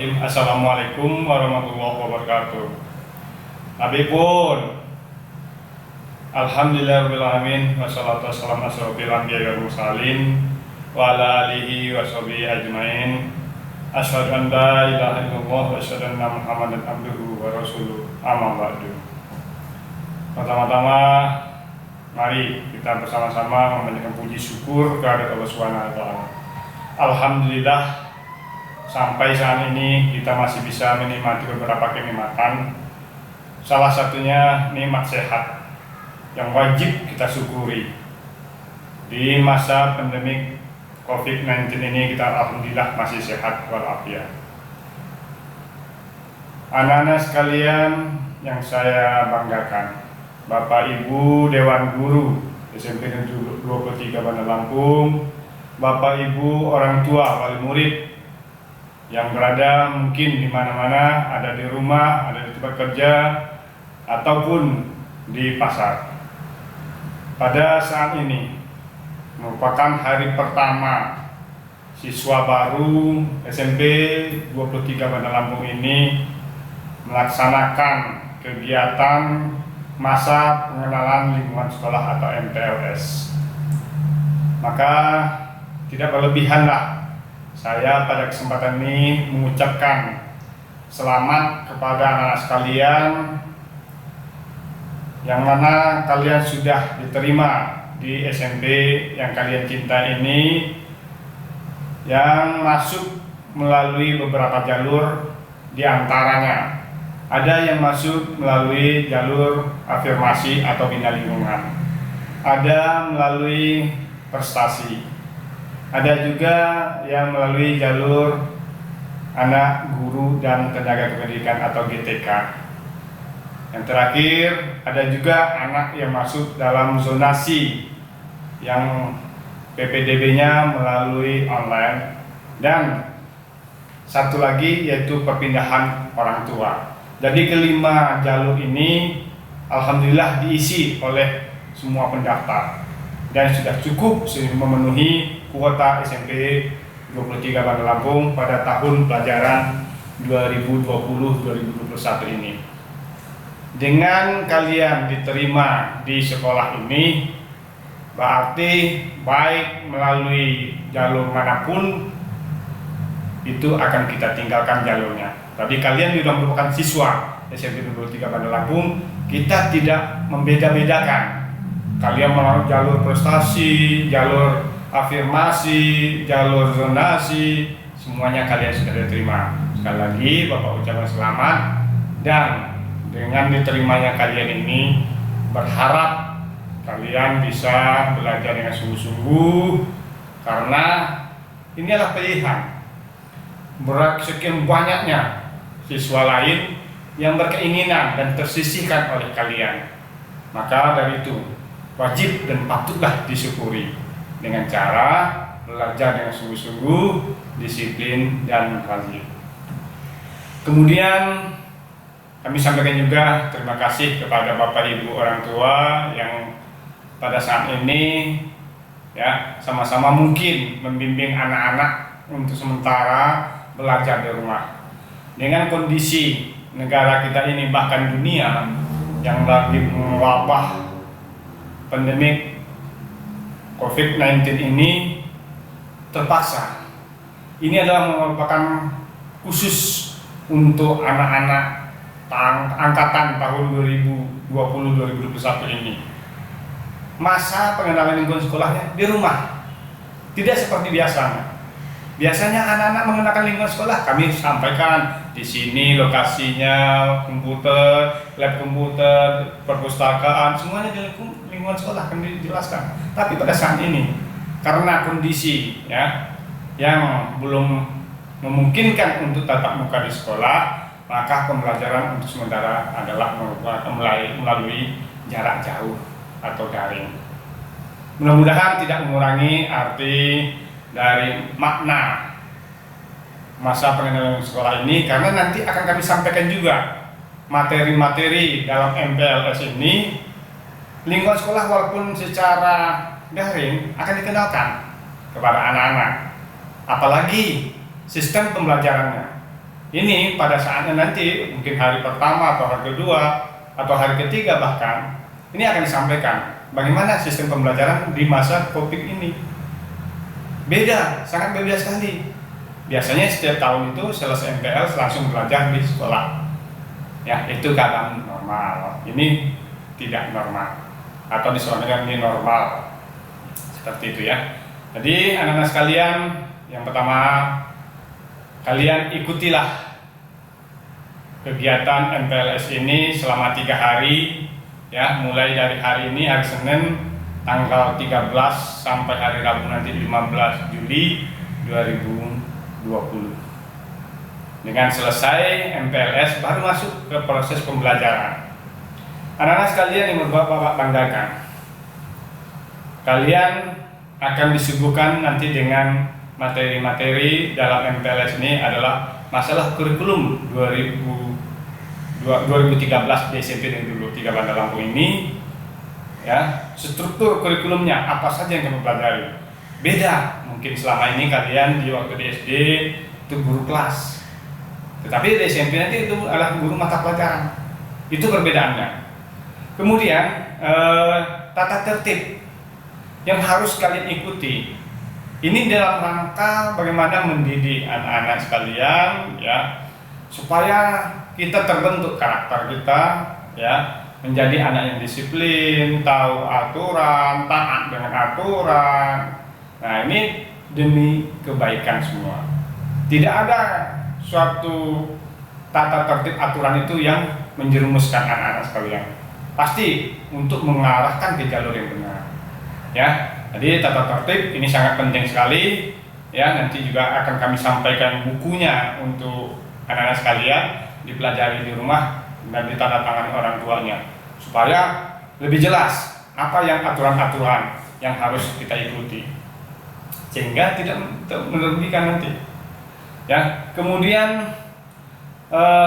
Bismillahirrahmanirrahim. Assalamualaikum warahmatullahi wabarakatuh. Habibun, alhamdulillahirrahmanirrahim. Wassalatu wassalamu ala asyrofil anbiya'i wal mursalin wa ala alihi wa sahbihi ajmain. Asyhadu an la ilaha illallah wa asyhadu anna Muhammadan abduhu wa rasuluh. Amma ba'du. Pertama-tama, mari kita bersama-sama memanjatkan puji syukur kepada Allah Subhanahu wa taala. Alhamdulillah, sampai saat ini kita masih bisa menikmati beberapa kenikmatan. Salah satunya nikmat sehat yang wajib kita syukuri. Di masa pandemik COVID-19 ini kita alhamdulillah masih sehat walafiat. Anak-anak sekalian yang saya banggakan, Bapak Ibu Dewan Guru SMP Negeri 23 Bandar Lampung, Bapak Ibu orang tua wali murid yang berada mungkin di mana-mana, ada di rumah, ada di tempat kerja, ataupun di pasar. Pada saat ini merupakan hari pertama siswa baru SMP 23 Bandar Lampung ini melaksanakan kegiatan masa pengenalan lingkungan sekolah atau MPLS. Maka tidak berlebihanlah saya pada kesempatan ini mengucapkan selamat kepada anak-anak sekalian yang mana kalian sudah diterima di SMP yang kalian cinta ini, yang masuk melalui beberapa jalur. Di antaranya ada yang masuk melalui jalur afirmasi atau bina lingkungan, ada melalui prestasi, ada juga yang melalui jalur anak guru dan tenaga kependidikan atau GTK. Yang terakhir, ada juga anak yang masuk dalam zonasi yang PPDB-nya melalui online, dan satu lagi yaitu perpindahan orang tua. Jadi kelima jalur ini alhamdulillah diisi oleh semua pendaftar dan sudah cukup memenuhi kuota SMP 23 Bandar Lampung pada tahun pelajaran 2020-2021 ini. Dengan kalian diterima di sekolah ini, berarti baik melalui jalur manapun itu akan kita tinggalkan jalurnya. Tadi kalian sudah merupakan siswa SMP 23 Bandar Lampung, kita tidak membeda-bedakan. Kalian melalui jalur prestasi, jalur afirmasi, jalur zonasi, semuanya kalian sudah diterima. Sekali lagi Bapak ucapkan selamat, dan dengan diterimanya kalian ini berharap kalian bisa belajar dengan sungguh-sungguh, karena ini adalah pilihan. Sekian banyaknya siswa lain yang berkeinginan dan tersisihkan oleh kalian, maka dari itu wajib dan patutlah disyukuri dengan cara belajar dengan sungguh-sungguh, disiplin dan rajin. Kemudian kami sampaikan juga terima kasih kepada Bapak Ibu orang tua yang pada saat ini ya sama-sama mungkin membimbing anak-anak untuk sementara belajar di rumah. Dengan kondisi negara kita ini bahkan dunia yang lagi mewabah pandemik COVID-19 ini, terpaksa ini adalah merupakan khusus untuk anak-anak angkatan tahun 2020-2021 ini. Masa pengenalan lingkungan sekolahnya di rumah, tidak seperti biasanya. Biasanya anak-anak mengenakan lingkungan sekolah, kami sampaikan di sini lokasinya, komputer, lab komputer, perpustakaan, semuanya di lingkungan sekolah kami dijelaskan. Tapi pada saat ini karena kondisi ya yang belum memungkinkan untuk tatap muka di sekolah, maka pembelajaran untuk sementara adalah melalui jarak jauh atau daring. Mudah-mudahan tidak mengurangi arti dari makna masa pengenalan sekolah ini, karena nanti akan kami sampaikan juga materi-materi dalam MPLS ini. Lingkungan sekolah walaupun secara daring akan dikenalkan kepada anak-anak, apalagi sistem pembelajarannya. ini pada saatnya nanti mungkin hari pertama atau hari kedua atau hari ketiga bahkan ini akan disampaikan bagaimana sistem pembelajaran di masa COVID ini. Beda, sangat berbeda sekali. Biasanya setiap tahun itu selesai MPL langsung belajar di sekolah. Ya, itu keadaan normal. Ini tidak normal atau disebutkan ini normal. Seperti itu ya. Jadi anak-anak sekalian, yang pertama kalian ikutilah kegiatan MPLS ini selama 3 hari ya, mulai dari hari ini hari Senin tanggal 13 sampai hari Rabu nanti 15 Juli 2020. Dengan selesai MPLS baru masuk ke proses pembelajaran. Anak-anak sekalian yang Bapak banggakan, kalian akan disuguhkan nanti dengan materi-materi dalam MPLS ini adalah masalah kurikulum 2013 di SMP yang dulu 3 Bandar Lampung ini ya, struktur kurikulumnya apa saja yang kamu pelajari. Beda, mungkin selama ini kalian di waktu di SD itu guru kelas, tetapi di SMP nanti itu adalah guru mata pelajaran. Itu perbedaannya. Kemudian tata tertib yang harus kalian ikuti ini dalam rangka bagaimana mendidik anak-anak sekalian ya, supaya kita terbentuk karakter kita ya, menjadi anak yang disiplin, tahu aturan, taat dengan aturan. Nah, ini demi kebaikan semua. Tidak ada suatu tata tertib aturan itu yang menjerumuskan anak-anak sekalian. Pasti untuk mengarahkan ke jalur yang benar. Ya, jadi tata tertib ini sangat penting sekali. Ya, nanti juga akan kami sampaikan bukunya untuk anak-anak sekalian, dipelajari di rumah dan ditandatangani orang tuanya, supaya lebih jelas apa yang aturan-aturan yang harus kita ikuti, sehingga tidak merugikan nanti. Ya, kemudian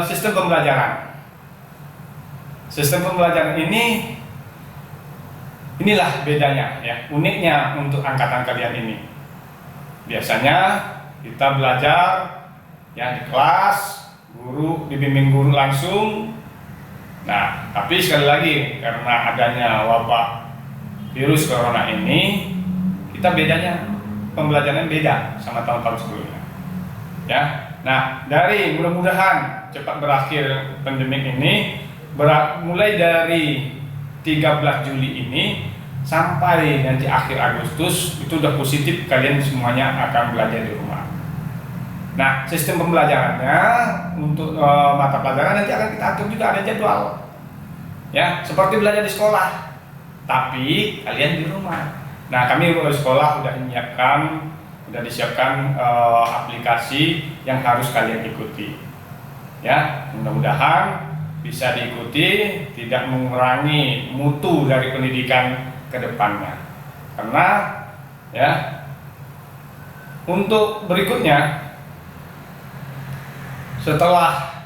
sistem pembelajaran. Sistem pembelajaran ini, inilah bedanya ya, uniknya untuk angkatan kalian ini. Biasanya kita belajar ya di kelas, guru dibimbing guru langsung. Nah, tapi sekali lagi karena adanya wabah virus corona ini, kita bedanya pembelajaran beda sama tahun-tahun sebelumnya. Ya, nah dari mudah-mudahan cepat berakhir pandemi ini, mulai dari 13 Juli ini sampai nanti akhir Agustus itu udah positif, kalian semuanya akan belajar di rumah. Nah, sistem pembelajarannya untuk mata pelajaran nanti akan kita atur juga, ada jadwal. Ya, seperti belajar di sekolah, tapi kalian di rumah. Nah, kami di sekolah sudah disiapkan aplikasi yang harus kalian ikuti. Ya, mudah-mudahan bisa diikuti, tidak mengurangi mutu dari pendidikan ke depannya. Karena ya, untuk berikutnya setelah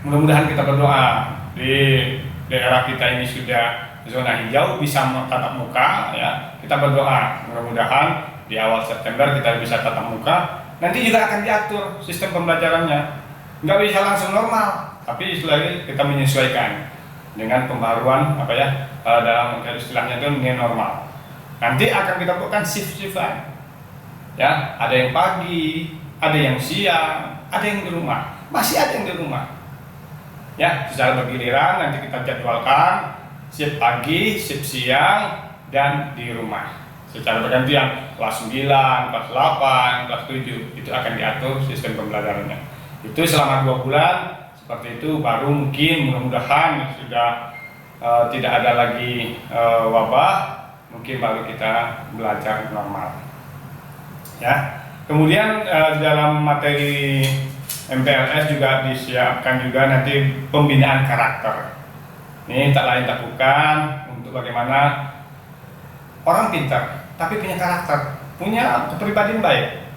mudah-mudahan kita berdoa di daerah kita ini sudah zona hijau bisa tatap muka ya, kita berdoa mudah-mudahan di awal September kita bisa tatap muka. Nanti juga akan diatur sistem pembelajarannya, nggak bisa langsung normal, tapi kita menyesuaikan dengan pembaruan dalam istilahnya itu new normal. Nanti akan kita buatkan shift-shiftan ya, ada yang pagi, ada yang siang, ada yang di rumah, masih ada yang di rumah ya, secara bergiliran nanti kita jadwalkan shift pagi, shift siang, dan di rumah secara bergantian, kelas 9, kelas 8, kelas 7 itu akan diatur sistem pembelajarannya. Itu selama 2 bulan seperti itu, baru mungkin mudah-mudahan sudah tidak ada lagi wabah, mungkin baru kita belajar normal ya. Kemudian dalam materi MPLS juga disiapkan juga nanti pembinaan karakter. Ini tak lain tak bukan untuk bagaimana orang pintar tapi punya karakter, punya kepribadian baik.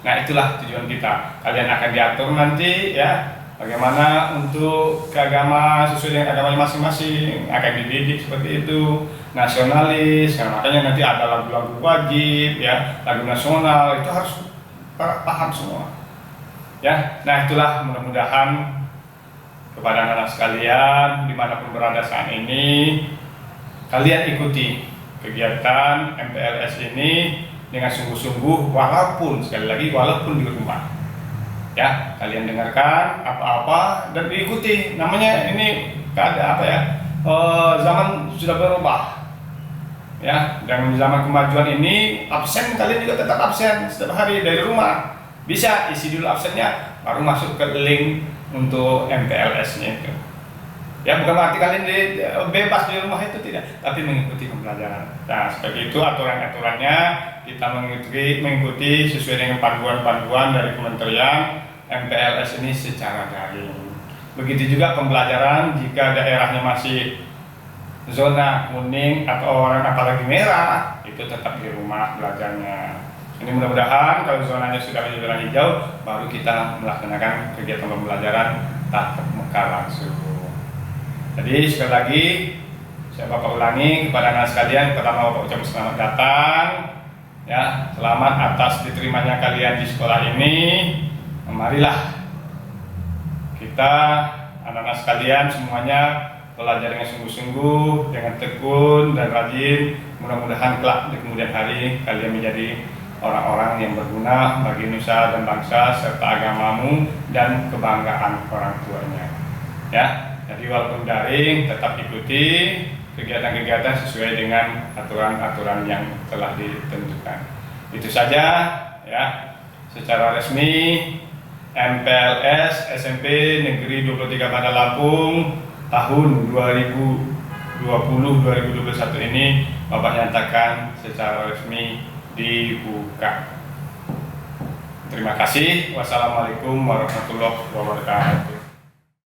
Nah, itulah tujuan kita. Kalian akan diatur nanti ya, bagaimana untuk keagama sesuai dengan agamanya masing-masing, akan dididik seperti itu, nasionalis. Nah, makanya nanti ada lagu-lagu wajib ya, lagu nasional itu harus paham semua. Ya, nah itulah mudah-mudahan kepada anak-anak sekalian dimanapun berada saat ini, kalian ikuti kegiatan MPLS ini dengan sungguh-sungguh, walaupun sekali lagi walaupun di rumah. Ya, kalian dengarkan apa-apa dan diikuti. Namanya ini keadaan apa ya? Zaman sudah berubah. Ya, dan zaman kemajuan ini absen kalian juga tetap absen setiap hari dari rumah. Bisa isi dulu absennya, baru masuk ke link untuk MPLS-nya itu. Ya, bukan berarti kalian bebas di rumah itu, tidak, tapi mengikuti pembelajaran. Nah, seperti itu aturan-aturannya, kita mengikuti sesuai dengan panduan-panduan dari Kementerian MPLS ini secara daring. Begitu juga pembelajaran jika daerahnya masih zona kuning atau orang apalagi merah, itu tetap di rumah belajarnya. Ini mudah-mudahan kalau zonanya sudah menjadi zona hijau, baru kita melaksanakan kegiatan pembelajaran tatap muka langsung. Jadi sekali lagi saya Bapak ulangi kepada anak sekalian, pertama Bapak ucapkan selamat datang, ya, selamat atas diterimanya kalian di sekolah ini. Marilah kita anak-anak sekalian semuanya belajar dengan sungguh-sungguh, dengan tekun dan rajin. Mudah-mudahan kelak di kemudian hari kalian menjadi orang-orang yang berguna bagi nusa dan bangsa serta agamamu dan kebanggaan orang tuanya. Ya, jadi walaupun daring tetap ikuti kegiatan-kegiatan sesuai dengan aturan-aturan yang telah ditentukan. Itu saja ya, secara resmi MPLS SMP Negeri 23 Bandar Lampung tahun 2020-2021 ini Bapak nyatakan secara resmi dibuka. Terima kasih. Wassalamualaikum warahmatullahi wabarakatuh.